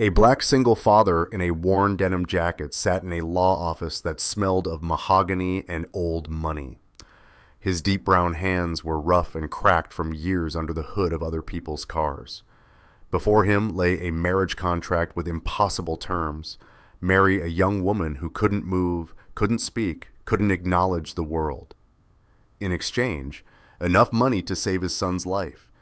A black single father in a worn denim jacket sat in a law office that smelled of mahogany and old money. His deep brown hands were rough and cracked from years under the hood of other people's cars. Before him lay a marriage contract with impossible terms. Marry a young woman who couldn't move, couldn't speak, couldn't acknowledge the world. In exchange, enough money to save his son's life.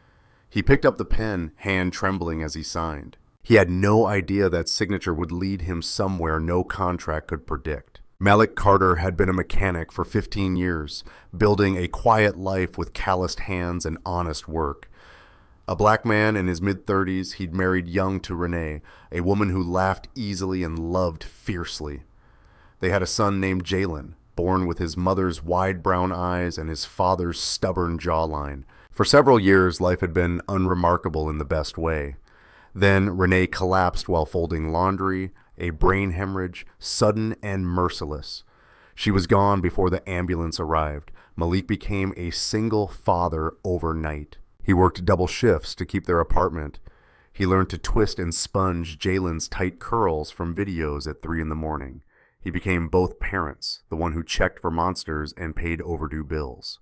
He picked up the pen, hand trembling as he signed. He had no idea that signature would lead him somewhere no contract could predict. Malik Carter had been a mechanic for 15 years, building a quiet life with calloused hands and honest work. A black man in his mid-30s, he'd married young to Renee, a woman who laughed easily and loved fiercely. They had a son named Jalen, born with his mother's wide brown eyes and his father's stubborn jawline. For several years, life had been unremarkable in the best way. Then Renee collapsed while folding laundry, a brain hemorrhage, sudden and merciless. She was gone before the ambulance arrived. Malik became a single father overnight. He worked double shifts to keep their apartment. He learned to twist and sponge Jalen's tight curls from videos at 3 a.m. He became both parents, the one who checked for monsters and paid overdue bills.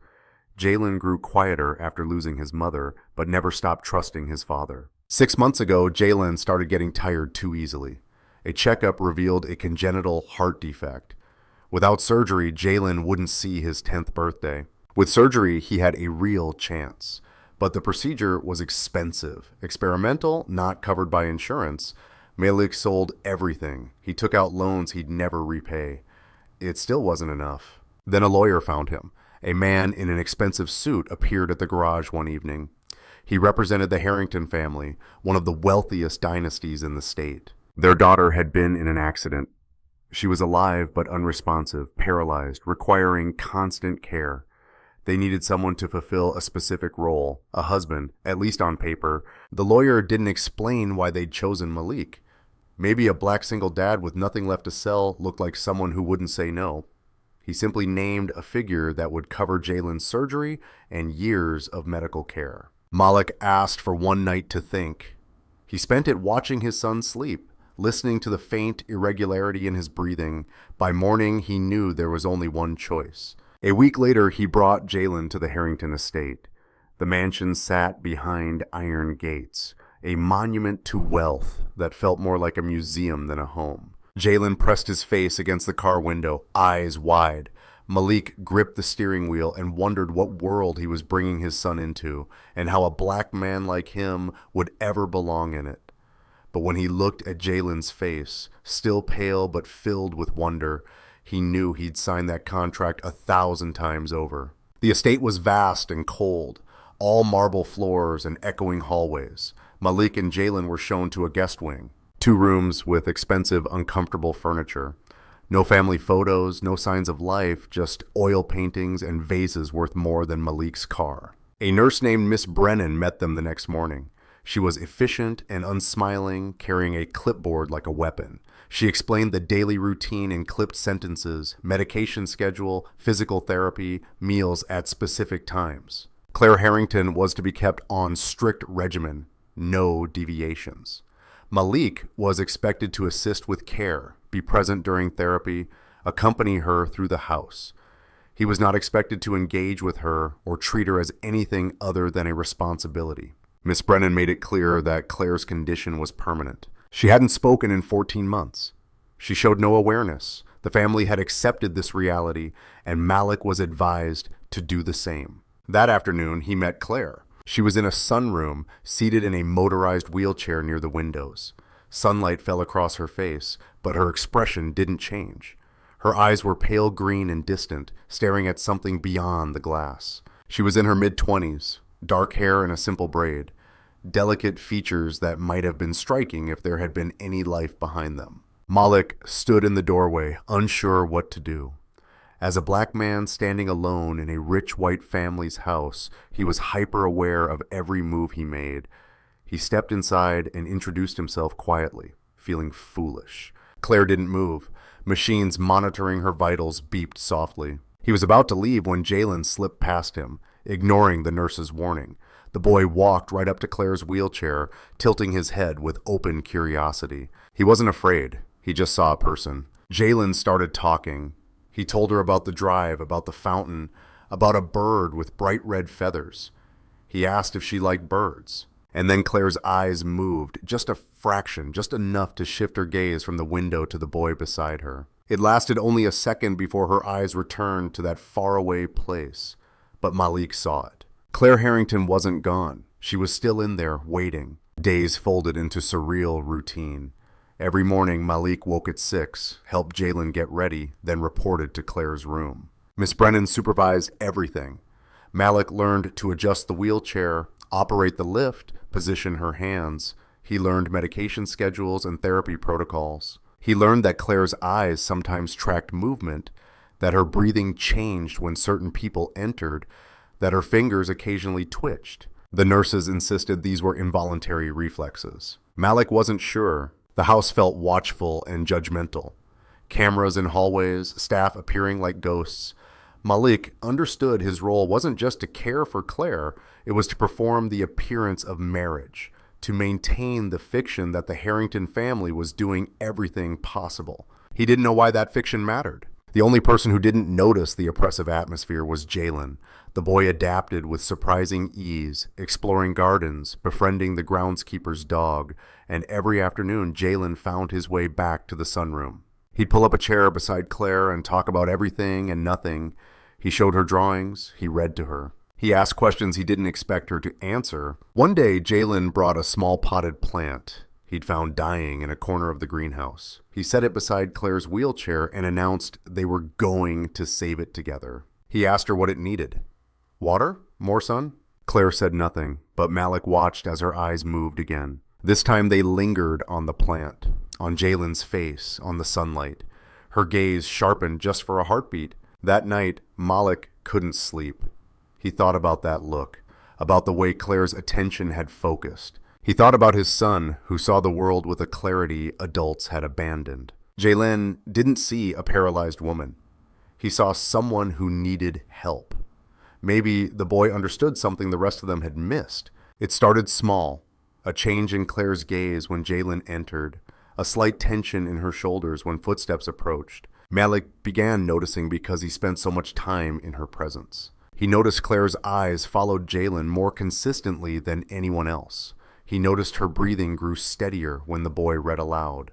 Jalen grew quieter after losing his mother, but never stopped trusting his father. 6 months ago, Jalen started getting tired too easily. A checkup revealed a congenital heart defect. Without surgery, Jalen wouldn't see his 10th birthday. With surgery, he had a real chance. But the procedure was expensive, experimental, not covered by insurance. Malik sold everything. He took out loans he'd never repay. It still wasn't enough. Then a lawyer found him. A man in an expensive suit appeared at the garage one evening. He represented the Harrington family, one of the wealthiest dynasties in the state. Their daughter had been in an accident. She was alive but unresponsive, paralyzed, requiring constant care. They needed someone to fulfill a specific role, a husband, at least on paper. The lawyer didn't explain why they'd chosen Malik. Maybe a black single dad with nothing left to sell looked like someone who wouldn't say no. He simply named a figure that would cover Jalen's surgery and years of medical care. Malik asked for one night to think. He spent it watching his son sleep, listening to the faint irregularity in his breathing. By morning, he knew there was only one choice. A week later, he brought Jalen to the Harrington estate. The mansion sat behind iron gates, a monument to wealth that felt more like a museum than a home. Jalen pressed his face against the car window, eyes wide. Malik gripped the steering wheel and wondered what world he was bringing his son into, and how a black man like him would ever belong in it. But when he looked at Jalen's face, still pale but filled with wonder, he knew he'd signed that contract 1,000 times over. The estate was vast and cold, all marble floors and echoing hallways. Malik and Jalen were shown to a guest wing, 2 rooms with expensive, uncomfortable furniture. No family photos, no signs of life, just oil paintings and vases worth more than Malik's car. A nurse named Miss Brennan met them the next morning. She was efficient and unsmiling, carrying a clipboard like a weapon. She explained the daily routine in clipped sentences, medication schedule, physical therapy, meals at specific times. Claire Harrington was to be kept on strict regimen, no deviations. Malik was expected to assist with care, be present during therapy, accompany her through the house. He was not expected to engage with her or treat her as anything other than a responsibility. Miss Brennan made it clear that Claire's condition was permanent. She hadn't spoken in 14 months. She showed no awareness. The family had accepted this reality, and Malik was advised to do the same. That afternoon, he met Claire. She was in a sunroom, seated in a motorized wheelchair near the windows. Sunlight fell across her face, but her expression didn't change. Her eyes were pale green and distant, staring at something beyond the glass. She was in her mid-20s, dark hair in a simple braid, delicate features that might have been striking if there had been any life behind them. Malik stood in the doorway, unsure what to do. As a black man standing alone in a rich white family's house, he was hyper-aware of every move he made. He stepped inside and introduced himself quietly, feeling foolish. Claire didn't move. Machines monitoring her vitals beeped softly. He was about to leave when Jalen slipped past him, ignoring the nurse's warning. The boy walked right up to Claire's wheelchair, tilting his head with open curiosity. He wasn't afraid. He just saw a person. Jallens started talking. He told her about the drive, about the fountain, about a bird with bright red feathers. He asked if she liked birds. And then Claire's eyes moved, just a fraction, just enough to shift her gaze from the window to the boy beside her. It lasted only a second before her eyes returned to that faraway place. But Malik saw it. Claire Harrington wasn't gone. She was still in there, waiting. Days folded into surreal routine. Every morning, Malik woke at 6, helped Jalen get ready, then reported to Claire's room. Miss Brennan supervised everything. Malik learned to adjust the wheelchair, operate the lift, position her hands. He learned medication schedules and therapy protocols. He learned that Claire's eyes sometimes tracked movement, that her breathing changed when certain people entered, that her fingers occasionally twitched. The nurses insisted these were involuntary reflexes. Malik wasn't sure. The house felt watchful and judgmental. Cameras in hallways, staff appearing like ghosts. Malik understood his role wasn't just to care for Claire, it was to perform the appearance of marriage, to maintain the fiction that the Harrington family was doing everything possible. He didn't know why that fiction mattered. The only person who didn't notice the oppressive atmosphere was Jalen. The boy adapted with surprising ease, exploring gardens, befriending the groundskeeper's dog, and every afternoon Jalen found his way back to the sunroom. He'd pull up a chair beside Claire and talk about everything and nothing. He showed her drawings. He read to her. He asked questions he didn't expect her to answer. One day, Jalen brought a small potted plant he'd found dying in a corner of the greenhouse. He set it beside Claire's wheelchair and announced they were going to save it together. He asked her what it needed. Water? More sun? Claire said nothing, but Malik watched as her eyes moved again. This time they lingered on the plant, on Jalen's face, on the sunlight. Her gaze sharpened just for a heartbeat. That night, Malik couldn't sleep. He thought about that look, about the way Claire's attention had focused. He thought about his son, who saw the world with a clarity adults had abandoned. Jalen didn't see a paralyzed woman. He saw someone who needed help. Maybe the boy understood something the rest of them had missed. It started small, a change in Claire's gaze when Jalen entered, a slight tension in her shoulders when footsteps approached. Malik began noticing because he spent so much time in her presence. He noticed Claire's eyes followed Jalen more consistently than anyone else. He noticed her breathing grew steadier when the boy read aloud.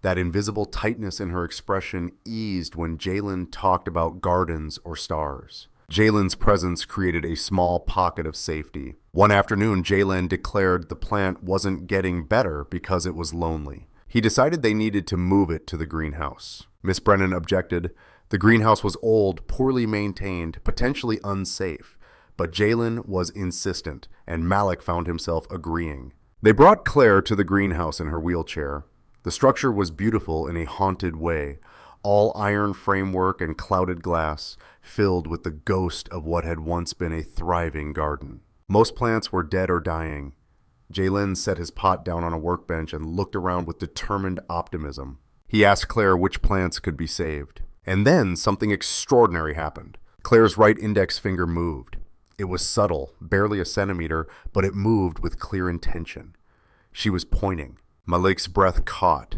That invisible tightness in her expression eased when Jalen talked about gardens or stars. Jalen's presence created a small pocket of safety. One afternoon, Jalen declared the plant wasn't getting better because it was lonely. He decided they needed to move it to the greenhouse. Miss Brennan objected. The greenhouse was old, poorly maintained, potentially unsafe. But Jalen was insistent, and Malik found himself agreeing. They brought Claire to the greenhouse in her wheelchair. The structure was beautiful in a haunted way, all iron framework and clouded glass, filled with the ghost of what had once been a thriving garden. Most plants were dead or dying. Jalen set his pot down on a workbench and looked around with determined optimism. He asked Claire which plants could be saved. And then something extraordinary happened. Claire's right index finger moved. It was subtle, barely a centimeter, but it moved with clear intention. She was pointing. Malik's breath caught.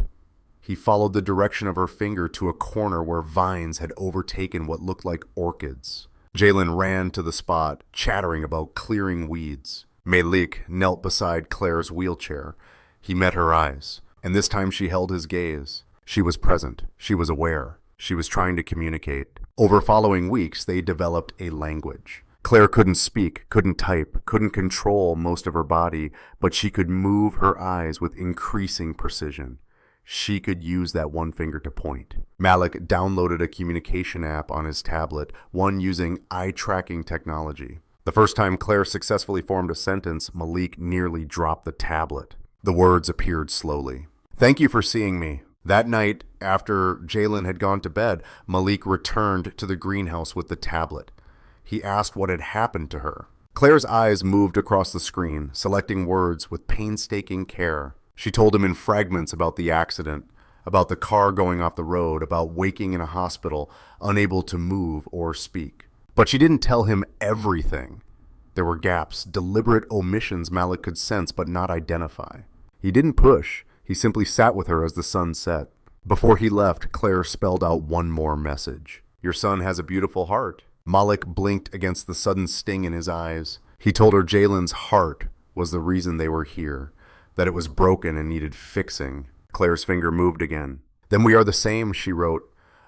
He followed the direction of her finger to a corner where vines had overtaken what looked like orchids. Jalen ran to the spot, chattering about clearing weeds. Malik knelt beside Claire's wheelchair. He met her eyes, and this time she held his gaze. She was present. She was aware. She was trying to communicate. Over following weeks, they developed a language. Claire couldn't speak, couldn't type, couldn't control most of her body, but she could move her eyes with increasing precision. She could use that one finger to point. Malik downloaded a communication app on his tablet, one using eye-tracking technology. The first time Claire successfully formed a sentence, Malik nearly dropped the tablet. The words appeared slowly. "Thank you for seeing me." That night, after Jalen had gone to bed, Malik returned to the greenhouse with the tablet. He asked what had happened to her. Claire's eyes moved across the screen, selecting words with painstaking care. She told him in fragments about the accident, about the car going off the road, about waking in a hospital, unable to move or speak. But she didn't tell him everything. There were gaps, deliberate omissions Malik could sense but not identify. He didn't push. He simply sat with her as the sun set. Before he left, Claire spelled out one more message. "Your son has a beautiful heart." Malik blinked against the sudden sting in his eyes. He told her Jallens' heart was the reason they were here, that it was broken and needed fixing. Claire's finger moved again. "Then we are the same," she wrote,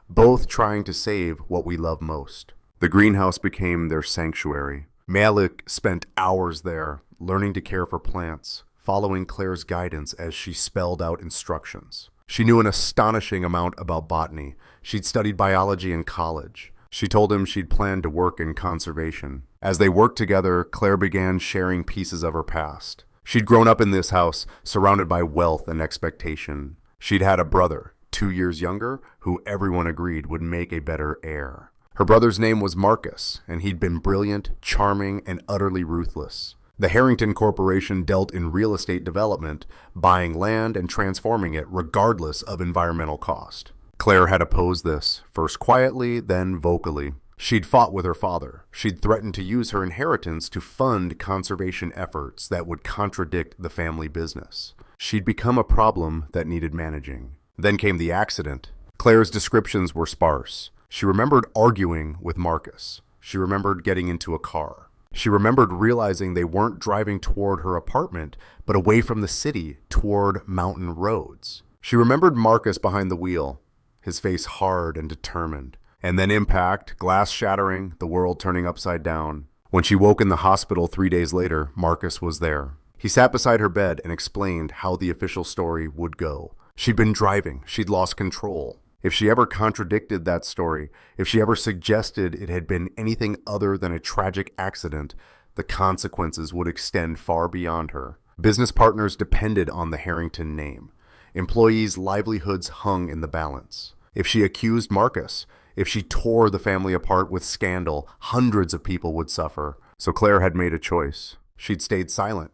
"both trying to save what we love most." The greenhouse became their sanctuary. Malik spent hours there, learning to care for plants, following Claire's guidance as she spelled out instructions. She knew an astonishing amount about botany. She'd studied biology in college. She told him she'd planned to work in conservation. As they worked together, Claire began sharing pieces of her past. She'd grown up in this house, surrounded by wealth and expectation. She'd had a brother, 2 years younger, who everyone agreed would make a better heir. Her brother's name was Marcus, and he'd been brilliant, charming, and utterly ruthless. The Harrington Corporation dealt in real estate development, buying land and transforming it regardless of environmental cost. Claire had opposed this, first quietly, then vocally. She'd fought with her father. She'd threatened to use her inheritance to fund conservation efforts that would contradict the family business. She'd become a problem that needed managing. Then came the accident. Claire's descriptions were sparse. She remembered arguing with Marcus. She remembered getting into a car. She remembered realizing they weren't driving toward her apartment, but away from the city, toward mountain roads. She remembered Marcus behind the wheel, his face hard and determined. And then impact, glass shattering, the world turning upside down. When she woke in the hospital 3 days later, Marcus was there. He sat beside her bed and explained how the official story would go. She'd been driving. She'd lost control. If she ever contradicted that story, if she ever suggested it had been anything other than a tragic accident, the consequences would extend far beyond her. Business partners depended on the Harrington name. Employees' livelihoods hung in the balance. If she accused Marcus, if she tore the family apart with scandal, hundreds of people would suffer. So Claire had made a choice. She'd stayed silent.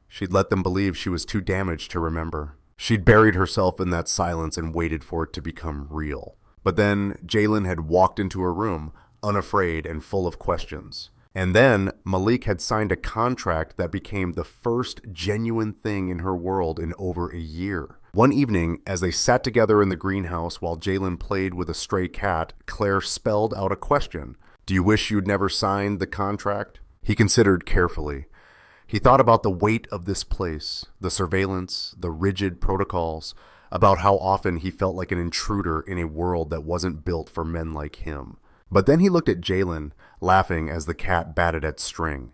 She'd let them believe she was too damaged to remember. She'd buried herself in that silence and waited for it to become real. But then Jalen had walked into her room, unafraid and full of questions. And then Malik had signed a contract that became the first genuine thing in her world in over a year. One evening, as they sat together in the greenhouse while Jalen played with a stray cat, Claire spelled out a question. "Do you wish you'd never signed the contract?" He considered carefully. He thought about the weight of this place, the surveillance, the rigid protocols, about how often he felt like an intruder in a world that wasn't built for men like him. But then he looked at Jalen, laughing as the cat batted at string.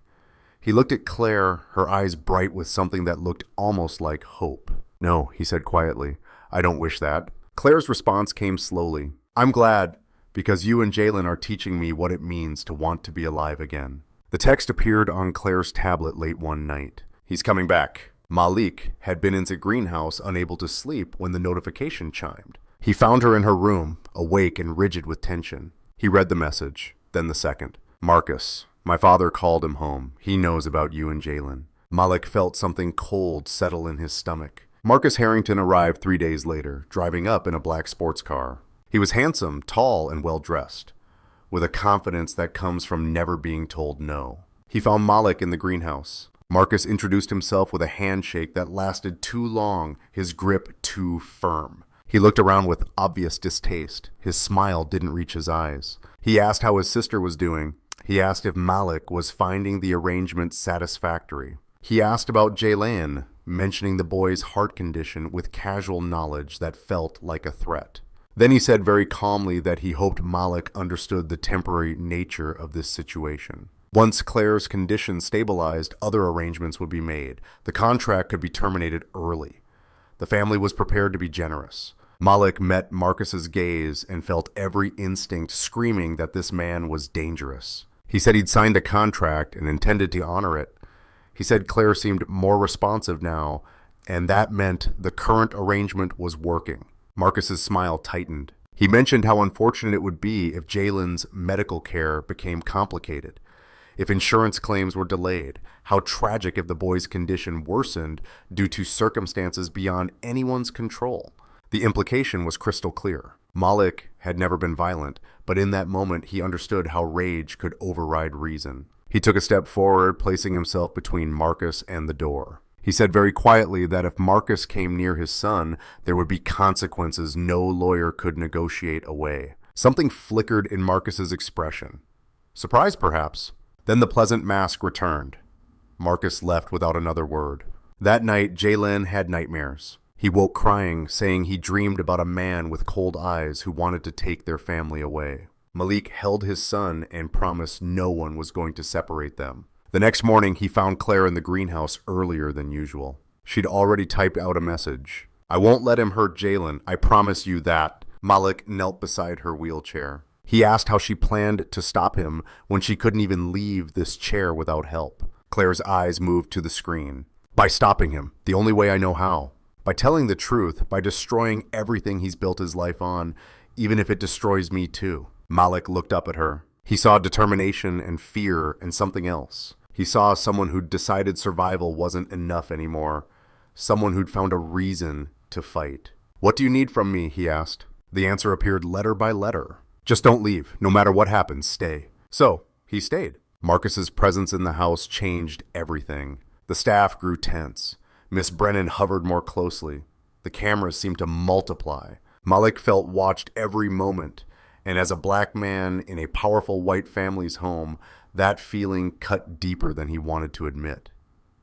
He looked at Claire, her eyes bright with something that looked almost like hope. "No," he said quietly, "I don't wish that." Claire's response came slowly. "I'm glad, because you and Jalen are teaching me what it means to want to be alive again." The text appeared on Claire's tablet late one night. "He's coming back." Malik had been in the greenhouse unable to sleep when the notification chimed. He found her in her room, awake and rigid with tension. He read the message, then the second. "Marcus, my father called him home. He knows about you and Jalen." Malik felt something cold settle in his stomach. Marcus Harrington arrived 3 days later, driving up in a black sports car. He was handsome, tall, and well-dressed, with a confidence that comes from never being told no. He found Malik in the greenhouse. Marcus introduced himself with a handshake that lasted too long, his grip too firm. He looked around with obvious distaste. His smile didn't reach his eyes. He asked how his sister was doing. He asked if Malik was finding the arrangement satisfactory. He asked about Jalen, mentioning the boy's heart condition with casual knowledge that felt like a threat. Then he said very calmly that he hoped Malik understood the temporary nature of this situation. Once Claire's condition stabilized, other arrangements would be made. The contract could be terminated early. The family was prepared to be generous. Malik met Marcus's gaze and felt every instinct screaming that this man was dangerous. He said he'd signed a contract and intended to honor it. He said Claire seemed more responsive now, and that meant the current arrangement was working. Marcus's smile tightened. He mentioned how unfortunate it would be if Jalen's medical care became complicated, if insurance claims were delayed, how tragic if the boy's condition worsened due to circumstances beyond anyone's control. The implication was crystal clear. Malik had never been violent, but in that moment he understood how rage could override reason. He took a step forward, placing himself between Marcus and the door. He said very quietly that if Marcus came near his son, there would be consequences no lawyer could negotiate away. Something flickered in Marcus's expression. Surprise, perhaps. Then the pleasant mask returned. Marcus left without another word. That night, Jallens had nightmares. He woke crying, saying he dreamed about a man with cold eyes who wanted to take their family away. Malik held his son and promised no one was going to separate them. The next morning, he found Claire in the greenhouse earlier than usual. She'd already typed out a message. "I won't let him hurt Jallens, I promise you that." Malik knelt beside her wheelchair. He asked how she planned to stop him when she couldn't even leave this chair without help. Claire's eyes moved to the screen. "By stopping him, the only way I know how. By telling the truth, by destroying everything he's built his life on, even if it destroys me too." Malik looked up at her. He saw determination and fear and something else. He saw someone who'd decided survival wasn't enough anymore. Someone who'd found a reason to fight. "What do you need from me?" he asked. The answer appeared letter by letter. "Just don't leave. No matter what happens, stay." So, he stayed. Marcus's presence in the house changed everything. The staff grew tense. Miss Brennan hovered more closely. The cameras seemed to multiply. Malik felt watched every moment, and as a black man in a powerful white family's home, that feeling cut deeper than he wanted to admit.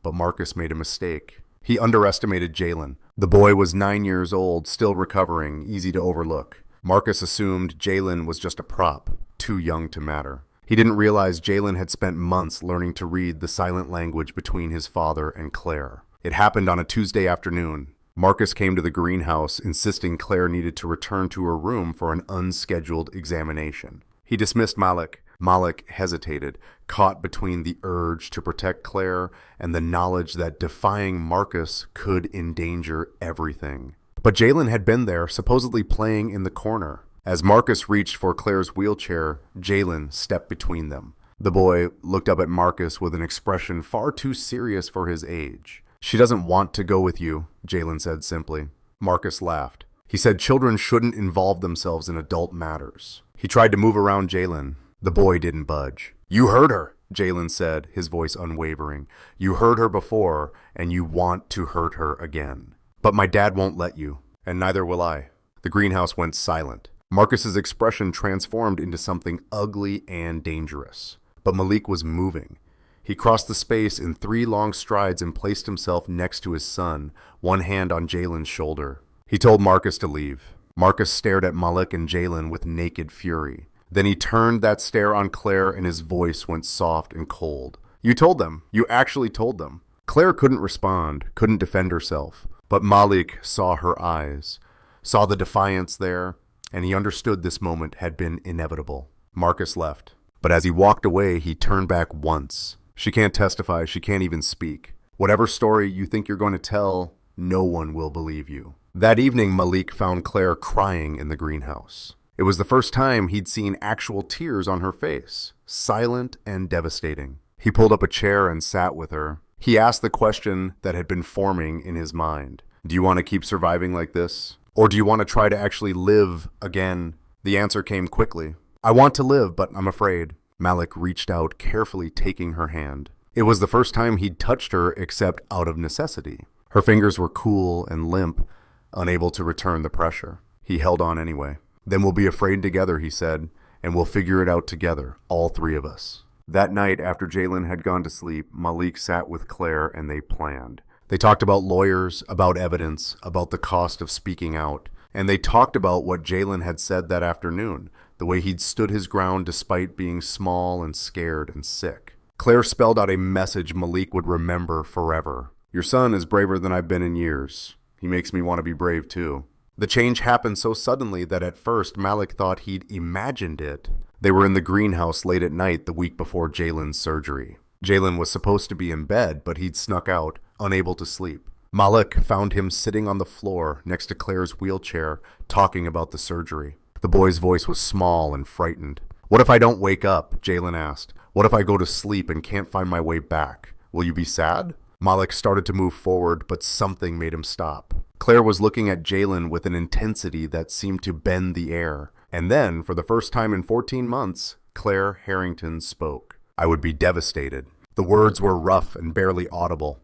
But Marcus made a mistake. He underestimated Jallens. The boy was 9 years old, still recovering, easy to overlook. Marcus assumed Jallens was just a prop, too young to matter. He didn't realize Jallens had spent months learning to read the silent language between his father and Claire. It happened on a Tuesday afternoon. Marcus came to the greenhouse, insisting Claire needed to return to her room for an unscheduled examination. He dismissed Malik. Malik hesitated, caught between the urge to protect Claire and the knowledge that defying Marcus could endanger everything. But Jallens had been there, supposedly playing in the corner. As Marcus reached for Claire's wheelchair, Jallens stepped between them. The boy looked up at Marcus with an expression far too serious for his age. "She doesn't want to go with you," Jallens said simply. Marcus laughed. He said children shouldn't involve themselves in adult matters. He tried to move around Jallens. The boy didn't budge. "You heard her," Jallens said, his voice unwavering. "You heard her before, and you want to hurt her again. But my dad won't let you, and neither will I." The greenhouse went silent. Marcus's expression transformed into something ugly and dangerous. But Malik was moving. He crossed the space in 3 long strides and placed himself next to his son, one hand on Jallens' shoulder. He told Marcus to leave. Marcus stared at Malik and Jallens with naked fury. Then he turned that stare on Claire and his voice went soft and cold. "You told them. You actually told them." Claire couldn't respond, couldn't defend herself. But Malik saw her eyes, saw the defiance there, and he understood this moment had been inevitable. Marcus left. But as he walked away, he turned back once. "She can't testify. She can't even speak. Whatever story you think you're going to tell, no one will believe you." That evening, Malik found Claire crying in the greenhouse. It was the first time he'd seen actual tears on her face, silent and devastating. He pulled up a chair and sat with her. He asked the question that had been forming in his mind. "Do you want to keep surviving like this? Or do you want to try to actually live again?" The answer came quickly. "I want to live, but I'm afraid." Malik reached out, carefully taking her hand. It was the first time he'd touched her except out of necessity. Her fingers were cool and limp, unable to return the pressure. He held on anyway. "Then we'll be afraid together," he said, "and we'll figure it out together, all 3 of us." That night, after Jallens had gone to sleep, Malik sat with Claire and they planned. They talked about lawyers, about evidence, about the cost of speaking out, and they talked about what Jallens had said that afternoon, the way he'd stood his ground despite being small and scared and sick. Claire spelled out a message Malik would remember forever. "Your son is braver than I've been in years. He makes me want to be brave too." The change happened so suddenly that at first Malik thought he'd imagined it. They were in the greenhouse late at night the week before Jallens' surgery. Jallens was supposed to be in bed, but he'd snuck out, unable to sleep. Malik found him sitting on the floor next to Claire's wheelchair, talking about the surgery. The boy's voice was small and frightened. "What if I don't wake up?" Jallens asked. "What if I go to sleep and can't find my way back? Will you be sad?" Malik started to move forward, but something made him stop. Claire was looking at Jallens with an intensity that seemed to bend the air. And then, for the first time in 14 months, Claire Harrington spoke. I would be devastated. The words were rough and barely audible.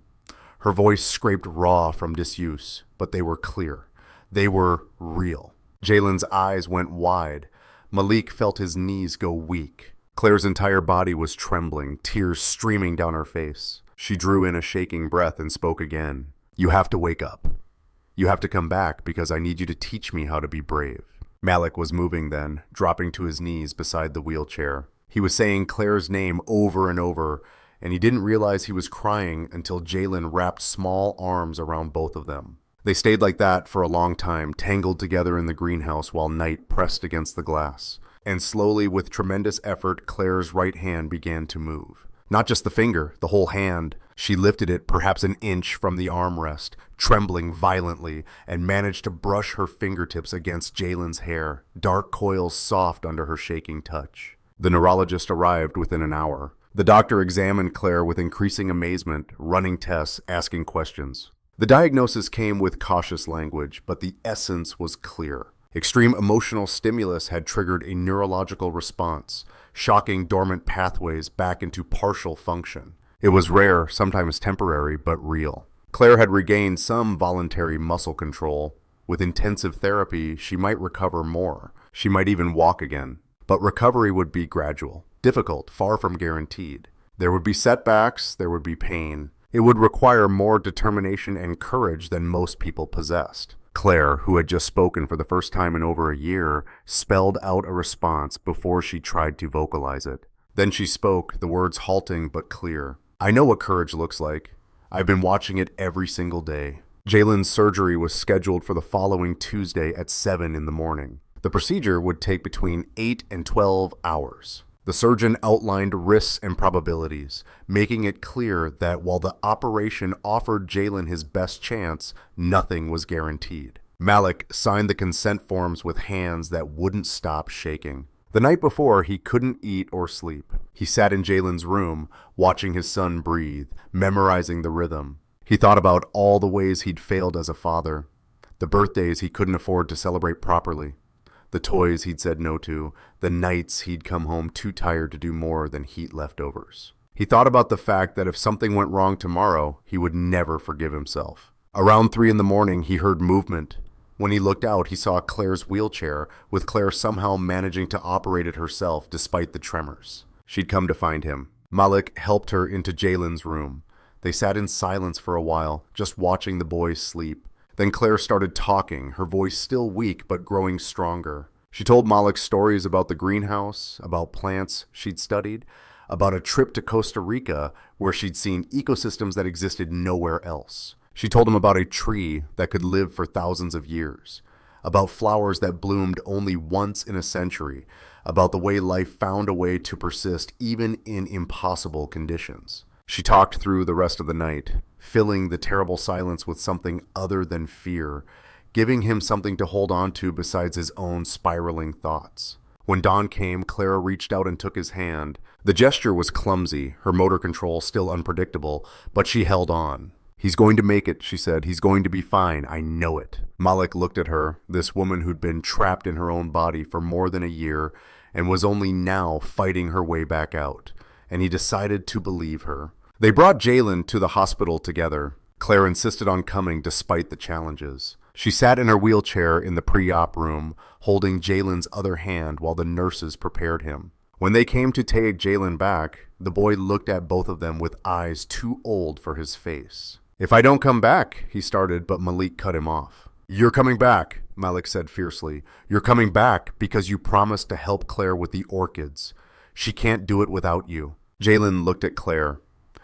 Her voice scraped raw from disuse, but they were clear. They were real. Jallens' eyes went wide. Malik felt his knees go weak. Claire's entire body was trembling, tears streaming down her face. She drew in a shaking breath and spoke again. You have to wake up. You have to come back because I need you to teach me how to be brave. Malik was moving then, dropping to his knees beside the wheelchair. He was saying Claire's name over and over, and he didn't realize he was crying until Jalen wrapped small arms around both of them. They stayed like that for a long time, tangled together in the greenhouse while night pressed against the glass. And slowly, with tremendous effort, Claire's right hand began to move. Not just the finger, the whole hand. She lifted it perhaps an inch from the armrest, trembling violently, and managed to brush her fingertips against Jalen's hair, dark coils soft under her shaking touch. The neurologist arrived within an hour. The doctor examined Claire with increasing amazement, running tests, asking questions. The diagnosis came with cautious language, but the essence was clear. Extreme emotional stimulus had triggered a neurological response, shocking dormant pathways back into partial function. It was rare, sometimes temporary, but real. Claire had regained some voluntary muscle control. With intensive therapy, she might recover more. She might even walk again. But recovery would be gradual, difficult, far from guaranteed. There would be setbacks, there would be pain. It would require more determination and courage than most people possessed. Claire, who had just spoken for the first time in over a year, spelled out a response before she tried to vocalize it. Then she spoke, the words halting but clear. I know what courage looks like. I've been watching it every single day. Jalen's surgery was scheduled for the following Tuesday at 7 in the morning. The procedure would take between 8 and 12 hours. The surgeon outlined risks and probabilities, making it clear that while the operation offered Jalen his best chance, nothing was guaranteed. Malik signed the consent forms with hands that wouldn't stop shaking. The night before, he couldn't eat or sleep. He sat in Jalen's room, watching his son breathe, memorizing the rhythm. He thought about all the ways he'd failed as a father, the birthdays he couldn't afford to celebrate properly, the toys he'd said no to, the nights he'd come home too tired to do more than heat leftovers. He thought about the fact that if something went wrong tomorrow, he would never forgive himself. Around 3 in the morning, he heard movement. When he looked out, he saw Claire's wheelchair, with Claire somehow managing to operate it herself despite the tremors. She'd come to find him. Malik helped her into Jalen's room. They sat in silence for a while, just watching the boys sleep. Then Claire started talking, her voice still weak but growing stronger. She told Malik stories about the greenhouse, about plants she'd studied, about a trip to Costa Rica where she'd seen ecosystems that existed nowhere else. She told him about a tree that could live for thousands of years, about flowers that bloomed only once in a century, about the way life found a way to persist even in impossible conditions. She talked through the rest of the night, filling the terrible silence with something other than fear, giving him something to hold on to besides his own spiraling thoughts. When dawn came, Clara reached out and took his hand. The gesture was clumsy, her motor control still unpredictable, but she held on. He's going to make it, she said. He's going to be fine. I know it. Malik looked at her, this woman who'd been trapped in her own body for more than a year and was only now fighting her way back out. And he decided to believe her. They brought Jalen to the hospital together. Claire insisted on coming despite the challenges. She sat in her wheelchair in the pre-op room, holding Jalen's other hand while the nurses prepared him. When they came to take Jalen back, the boy looked at both of them with eyes too old for his face. If I don't come back, he started, but Malik cut him off. You're coming back, Malik said fiercely. You're coming back because you promised to help Claire with the orchids. She can't do it without you. Jalen looked at Claire.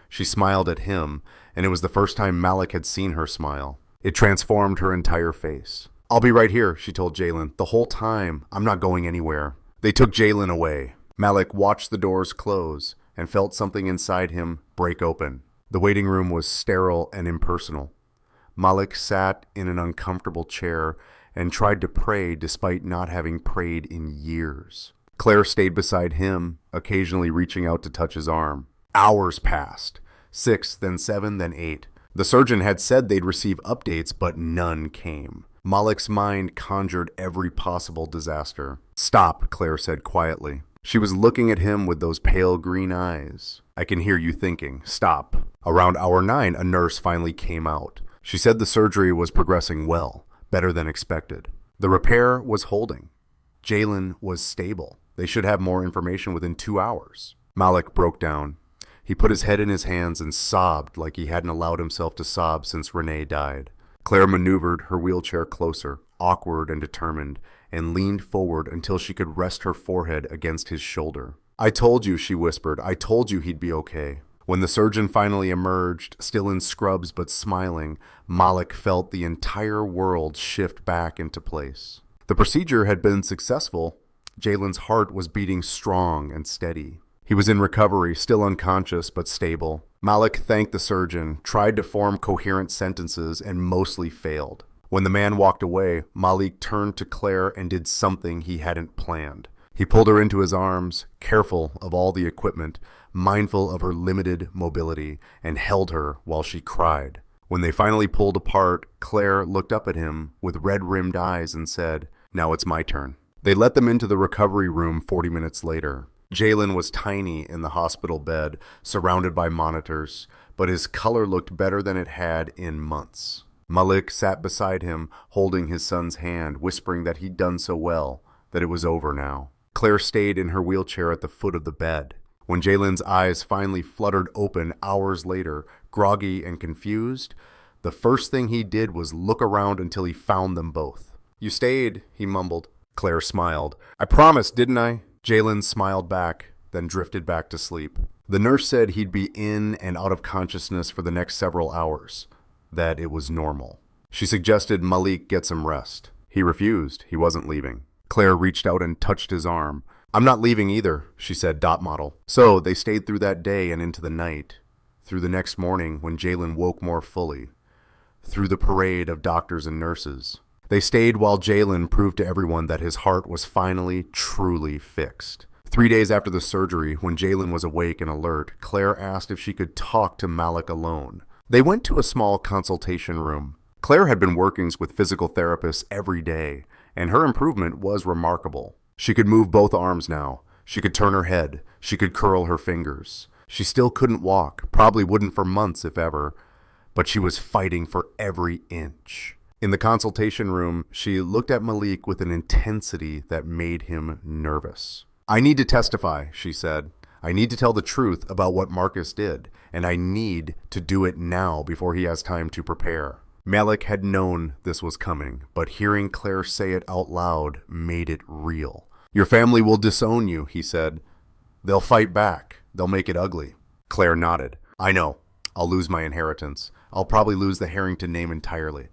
She smiled at him, and it was the first time Malik had seen her smile. It transformed her entire face. I'll be right here, she told Jalen. The whole time, I'm not going anywhere. They took Jalen away. Malik watched the doors close and felt something inside him break open. The waiting room was sterile and impersonal. Malik sat in an uncomfortable chair and tried to pray despite not having prayed in years. Claire stayed beside him, occasionally reaching out to touch his arm. Hours passed. 6, then 7, then 8. The surgeon had said they'd receive updates, but none came. Malik's mind conjured every possible disaster. Stop, Claire said quietly. She was looking at him with those pale green eyes. I can hear you thinking, stop. Around hour 9, a nurse finally came out. She said the surgery was progressing well, better than expected. The repair was holding. Jalen was stable. They should have more information within 2 hours. Malik broke down. He put his head in his hands and sobbed like he hadn't allowed himself to sob since Renee died. Claire maneuvered her wheelchair closer, awkward and determined, and leaned forward until she could rest her forehead against his shoulder. I told you, she whispered. I told you he'd be okay. When the surgeon finally emerged, still in scrubs but smiling, Malik felt the entire world shift back into place. The procedure had been successful. Jalen's heart was beating strong and steady. He was in recovery, still unconscious but stable. Malik thanked the surgeon, tried to form coherent sentences, and mostly failed. When the man walked away, Malik turned to Claire and did something he hadn't planned. He pulled her into his arms, careful of all the equipment, mindful of her limited mobility, and held her while she cried. When they finally pulled apart, Claire looked up at him with red-rimmed eyes and said, "Now it's my turn." They let them into the recovery room 40 minutes later. Jalen was tiny in the hospital bed, surrounded by monitors, but his color looked better than it had in months. Malik sat beside him, holding his son's hand, whispering that he'd done so well, that it was over now. Claire stayed in her wheelchair at the foot of the bed. When Jalen's eyes finally fluttered open hours later, groggy and confused, the first thing he did was look around until he found them both. "You stayed," he mumbled. Claire smiled. "I promised, didn't I?" Jalen smiled back, then drifted back to sleep. The nurse said he'd be in and out of consciousness for the next several hours, that it was normal. She suggested Malik get some rest. He refused. He wasn't leaving. Claire reached out and touched his arm. "I'm not leaving either," she said, dot model. So they stayed through that day and into the night, through the next morning when Jalen woke more fully, through the parade of doctors and nurses. They stayed while Jalen proved to everyone that his heart was finally, truly fixed. 3 days after the surgery, when Jalen was awake and alert, Claire asked if she could talk to Malik alone. They went to a small consultation room. Claire had been working with physical therapists every day, and her improvement was remarkable. She could move both arms now. She could turn her head. She could curl her fingers. She still couldn't walk, probably wouldn't for months if ever, but she was fighting for every inch. In the consultation room, she looked at Malik with an intensity that made him nervous. "I need to testify," she said. "I need to tell the truth about what Marcus did, and I need to do it now before he has time to prepare." Malik had known this was coming, but hearing Claire say it out loud made it real. "Your family will disown you," he said. "They'll fight back. They'll make it ugly." Claire nodded. "I know. I'll lose my inheritance. I'll probably lose the Harrington name entirely.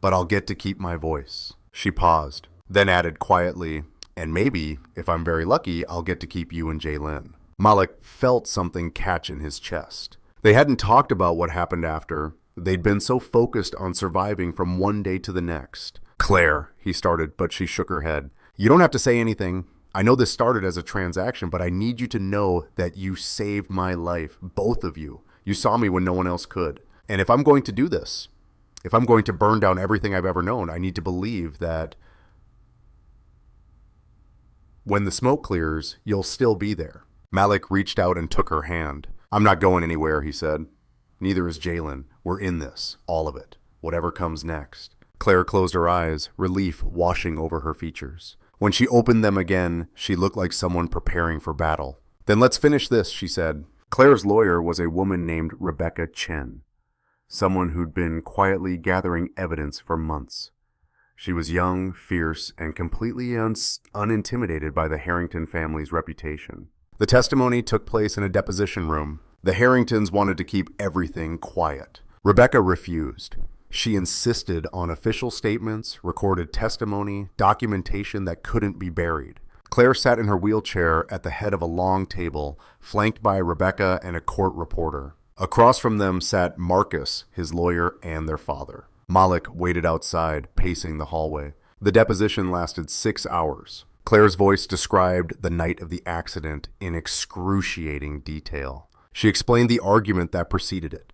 But I'll get to keep my voice." She paused, then added quietly, "And maybe, if I'm very lucky, I'll get to keep you and Jalen." Malik felt something catch in his chest. They hadn't talked about what happened after. They'd been so focused on surviving from one day to the next. "Claire," he started, but she shook her head. "You don't have to say anything. I know this started as a transaction, but I need you to know that you saved my life, both of you. You saw me when no one else could. And if I'm going to do this, if I'm going to burn down everything I've ever known, I need to believe that when the smoke clears, you'll still be there." Malik reached out and took her hand. "I'm not going anywhere," he said. "Neither is Jalen. We're in this, all of it, whatever comes next." Claire closed her eyes, relief washing over her features. When she opened them again, she looked like someone preparing for battle. "Then let's finish this," she said. Claire's lawyer was a woman named Rebecca Chen, someone who'd been quietly gathering evidence for months. She was young, fierce, and completely unintimidated by the Harrington family's reputation. The testimony took place in a deposition room. The Harringtons wanted to keep everything quiet. Rebecca refused. She insisted on official statements, recorded testimony, documentation that couldn't be buried. Claire sat in her wheelchair at the head of a long table, flanked by Rebecca and a court reporter. Across from them sat Marcus, his lawyer, and their father. Malik waited outside, pacing the hallway. The deposition lasted 6 hours. Claire's voice described the night of the accident in excruciating detail. She explained the argument that preceded it,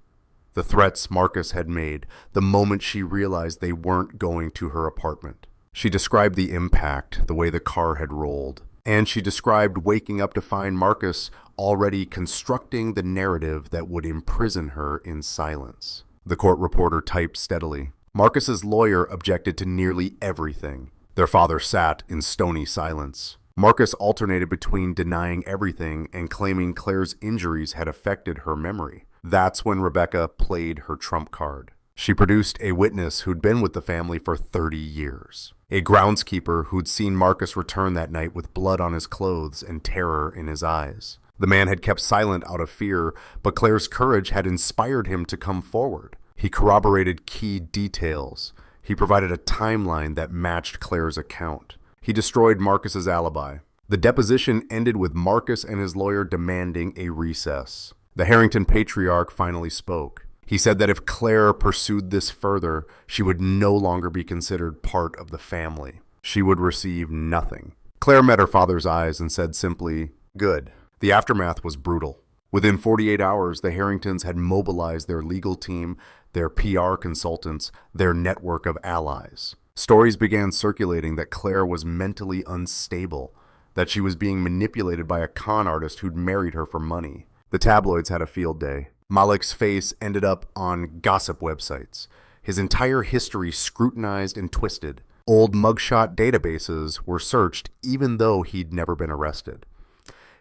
the threats Marcus had made, the moment she realized they weren't going to her apartment. She described the impact, the way the car had rolled, And she described waking up to find Marcus already constructing the narrative that would imprison her in silence. The court reporter typed steadily. Marcus's lawyer objected to nearly everything. Their father sat in stony silence. Marcus alternated between denying everything and claiming Claire's injuries had affected her memory. That's when Rebecca played her trump card. She produced a witness who'd been with the family for 30 years. A groundskeeper who'd seen Marcus return that night with blood on his clothes and terror in his eyes. The man had kept silent out of fear, but Claire's courage had inspired him to come forward. He corroborated key details. He provided a timeline that matched Claire's account. He destroyed Marcus's alibi. The deposition ended with Marcus and his lawyer demanding a recess. The Harrington patriarch finally spoke. He said that if Claire pursued this further, she would no longer be considered part of the family. She would receive nothing. Claire met her father's eyes and said simply, "Good." The aftermath was brutal. Within 48 hours, the Harringtons had mobilized their legal team, their PR consultants, their network of allies. Stories began circulating that Claire was mentally unstable, that she was being manipulated by a con artist who'd married her for money. The tabloids had a field day. Malik's face ended up on gossip websites. His entire history scrutinized and twisted. Old mugshot databases were searched even though he'd never been arrested.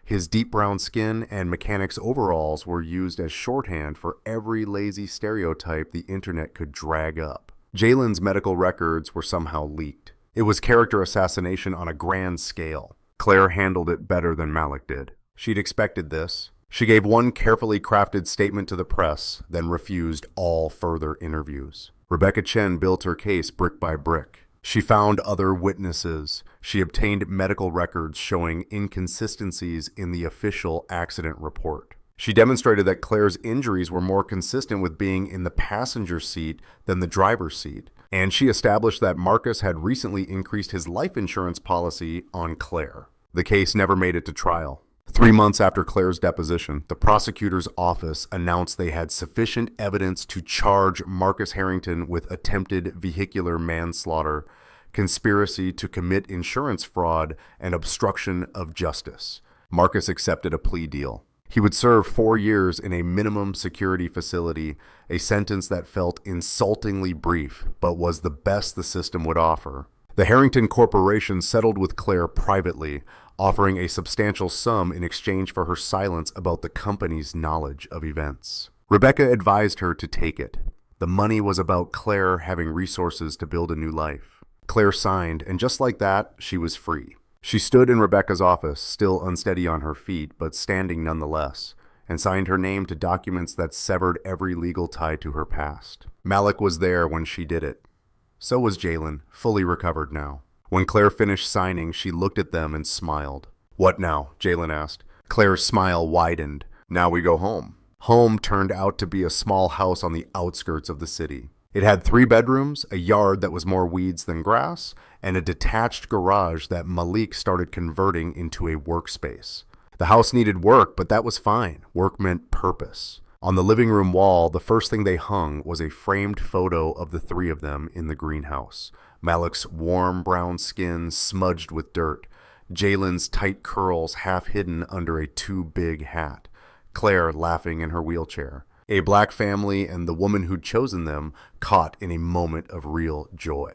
His deep brown skin and mechanics overalls were used as shorthand for every lazy stereotype the internet could drag up. Jallens' medical records were somehow leaked. It was character assassination on a grand scale. Claire handled it better than Malik did. She'd expected this. She gave one carefully crafted statement to the press, then refused all further interviews. Rebecca Chen built her case brick by brick. She found other witnesses. She obtained medical records showing inconsistencies in the official accident report. She demonstrated that Claire's injuries were more consistent with being in the passenger seat than the driver's seat. And she established that Marcus had recently increased his life insurance policy on Claire. The case never made it to trial. 3 months after Claire's deposition, the prosecutor's office announced they had sufficient evidence to charge Marcus Harrington with attempted vehicular manslaughter, conspiracy to commit insurance fraud, and obstruction of justice. Marcus accepted a plea deal. He would serve 4 years in a minimum security facility, a sentence that felt insultingly brief, but was the best the system would offer. The Harrington Corporation settled with Claire privately, offering a substantial sum in exchange for her silence about the company's knowledge of events. Rebecca advised her to take it. The money was about Claire having resources to build a new life. Claire signed, and just like that, she was free. She stood in Rebecca's office, still unsteady on her feet, but standing nonetheless, and signed her name to documents that severed every legal tie to her past. Malik was there when she did it. So was Jalen, fully recovered now. When Claire finished signing, she looked at them and smiled. "What now?" Jalen asked. Claire's smile widened. "Now we go home." Home turned out to be a small house on the outskirts of the city. It had 3 bedrooms, a yard that was more weeds than grass, and a detached garage that Malik started converting into a workspace. The house needed work, but that was fine. Work meant purpose. On the living room wall, the first thing they hung was a framed photo of the 3 of them in the greenhouse. Malik's warm brown skin smudged with dirt, Jalen's tight curls half hidden under a too big hat, Claire laughing in her wheelchair. A black family and the woman who'd chosen them caught in a moment of real joy.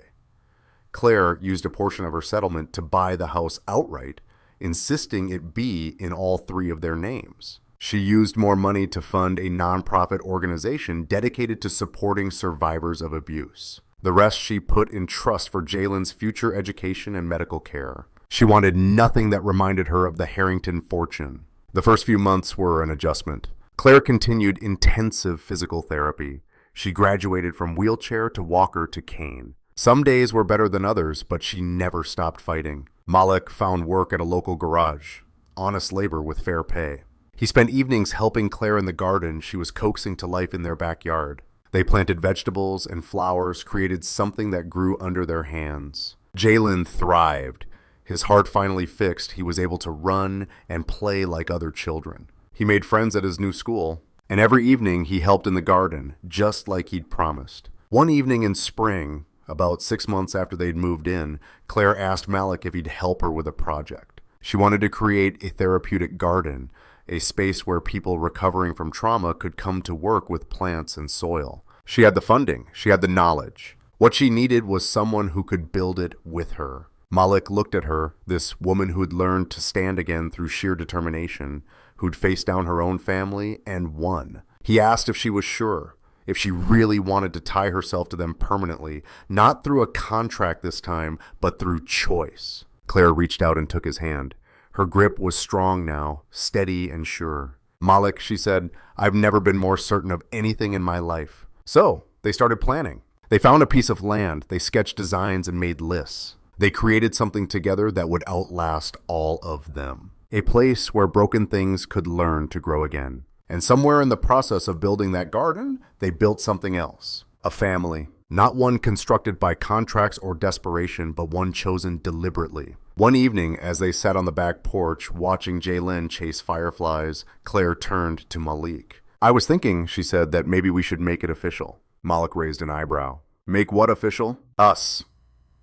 Claire used a portion of her settlement to buy the house outright, insisting it be in all 3 of their names. She used more money to fund a nonprofit organization dedicated to supporting survivors of abuse. The rest she put in trust for Jalen's future education and medical care. She wanted nothing that reminded her of the Harrington fortune. The first few months were an adjustment. Claire continued intensive physical therapy. She graduated from wheelchair to walker to cane. Some days were better than others, but she never stopped fighting. Malik found work at a local garage. Honest labor with fair pay. He spent evenings helping Claire in the garden she was coaxing to life in their backyard. They planted vegetables and flowers, created something that grew under their hands. Jalen thrived. His heart finally fixed, he was able to run and play like other children. He made friends at his new school, and every evening he helped in the garden, just like he'd promised. One evening in spring, about 6 months after they'd moved in, Claire asked Malik if he'd help her with a project. She wanted to create a therapeutic garden, a space where people recovering from trauma could come to work with plants and soil. She had the funding, she had the knowledge. What she needed was someone who could build it with her. Malik looked at her, this woman who had learned to stand again through sheer determination, who'd faced down her own family and won. He asked if she was sure, if she really wanted to tie herself to them permanently, not through a contract this time, but through choice. Claire reached out and took his hand. Her grip was strong now, steady and sure. Malik, she said, I've never been more certain of anything in my life. So, they started planning. They found a piece of land, they sketched designs and made lists. They created something together that would outlast all of them. A place where broken things could learn to grow again. And somewhere in the process of building that garden, they built something else. A family. Not one constructed by contracts or desperation, but one chosen deliberately. One evening, as they sat on the back porch watching Jallens chase fireflies, Claire turned to Malik. I was thinking, she said, that maybe we should make it official. Malik raised an eyebrow. Make what official? Us.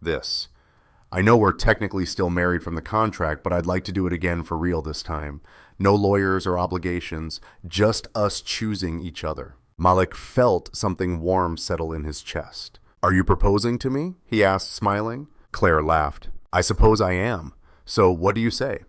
This. I know we're technically still married from the contract, but I'd like to do it again for real this time. No lawyers or obligations, just us choosing each other. Malik felt something warm settle in his chest. Are you proposing to me? He asked, smiling. Claire laughed. I suppose I am. So what do you say?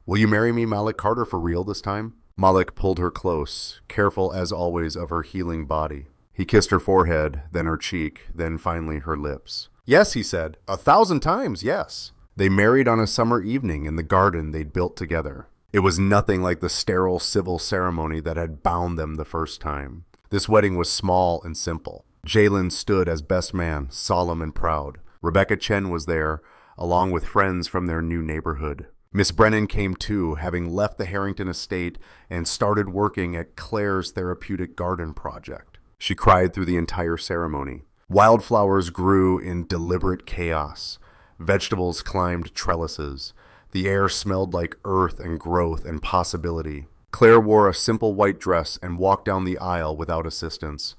Will you marry me, Malik Carter, for real this time? Malik pulled her close, careful as always of her healing body. He kissed her forehead, then her cheek, then finally her lips. Yes, he said. 1,000 times, yes. They married on a summer evening in the garden they'd built together. It was nothing like the sterile civil ceremony that had bound them the first time. This wedding was small and simple. Jallens stood as best man, solemn and proud. Rebecca Chen was there, along with friends from their new neighborhood. Miss Brennan came too, having left the Harrington estate and started working at Claire's therapeutic garden project. She cried through the entire ceremony. Wildflowers grew in deliberate chaos. Vegetables climbed trellises. The air smelled like earth and growth and possibility. Claire wore a simple white dress and walked down the aisle without assistance.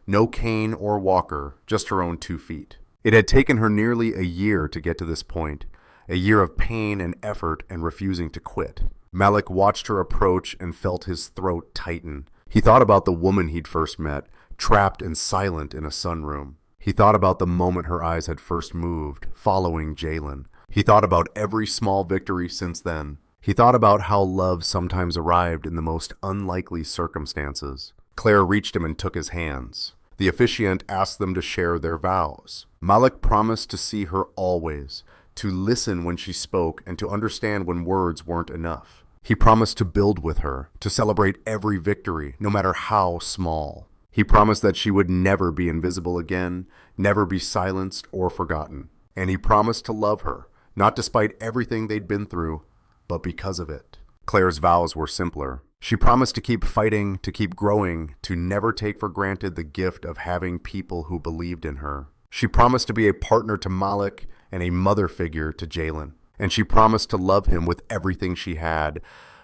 No cane or walker, just her own 2 feet. It had taken her nearly a year to get to this point, a year of pain and effort and refusing to quit. Malik watched her approach and felt his throat tighten. He thought about the woman he'd first met, trapped and silent in a sunroom. He thought about the moment her eyes had first moved, following Jallens. He thought about every small victory since then. He thought about how love sometimes arrived in the most unlikely circumstances. Claire reached him and took his hands. The officiant asked them to share their vows. Malik promised to see her always, to listen when she spoke and to understand when words weren't enough. He promised to build with her, to celebrate every victory, no matter how small. He promised that she would never be invisible again, never be silenced or forgotten. And he promised to love her, not despite everything they'd been through, but because of it. Claire's vows were simpler. She promised to keep fighting, to keep growing, to never take for granted the gift of having people who believed in her. She promised to be a partner to Malik and a mother figure to Jallens. And she promised to love him with everything she had,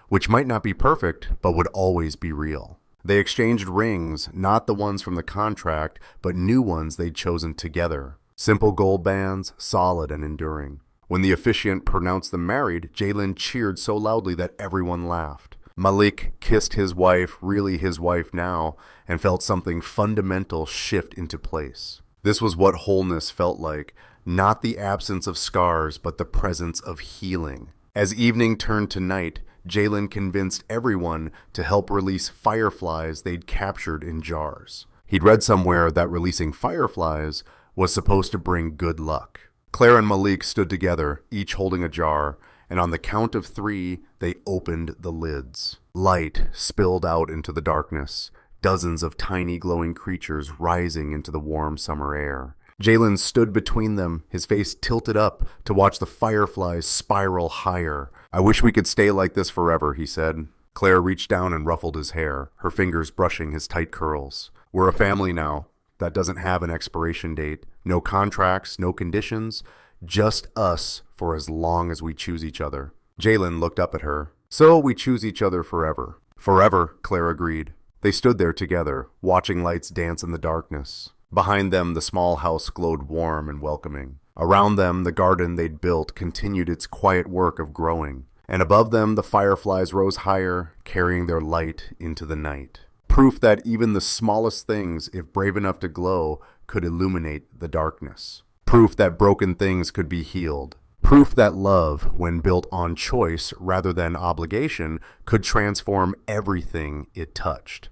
which might not be perfect, but would always be real. They exchanged rings, not the ones from the contract, but new ones they'd chosen together. Simple gold bands, solid and enduring. When the officiant pronounced them married, Jallens cheered so loudly that everyone laughed. Malik kissed his wife, really his wife now, and felt something fundamental shift into place. This was what wholeness felt like, not the absence of scars, but the presence of healing. As evening turned to night, Jallens convinced everyone to help release fireflies they'd captured in jars. He'd read somewhere that releasing fireflies was supposed to bring good luck. Claire and Malik stood together, each holding a jar, and on the count of 3, they opened the lids. Light spilled out into the darkness, dozens of tiny glowing creatures rising into the warm summer air. Jallens stood between them, his face tilted up to watch the fireflies spiral higher. I wish we could stay like this forever, he said. Claire reached down and ruffled his hair, her fingers brushing his tight curls. We're a family now. That doesn't have an expiration date. No contracts, no conditions. Just us for as long as we choose each other. Jallens looked up at her. So we choose each other forever. Forever, Claire agreed. They stood there together, watching lights dance in the darkness. Behind them, the small house glowed warm and welcoming. Around them, the garden they'd built continued its quiet work of growing. And above them the fireflies rose higher, carrying their light into the night. Proof that even the smallest things, if brave enough to glow, could illuminate the darkness. Proof that broken things could be healed. Proof that love, when built on choice rather than obligation, could transform everything it touched.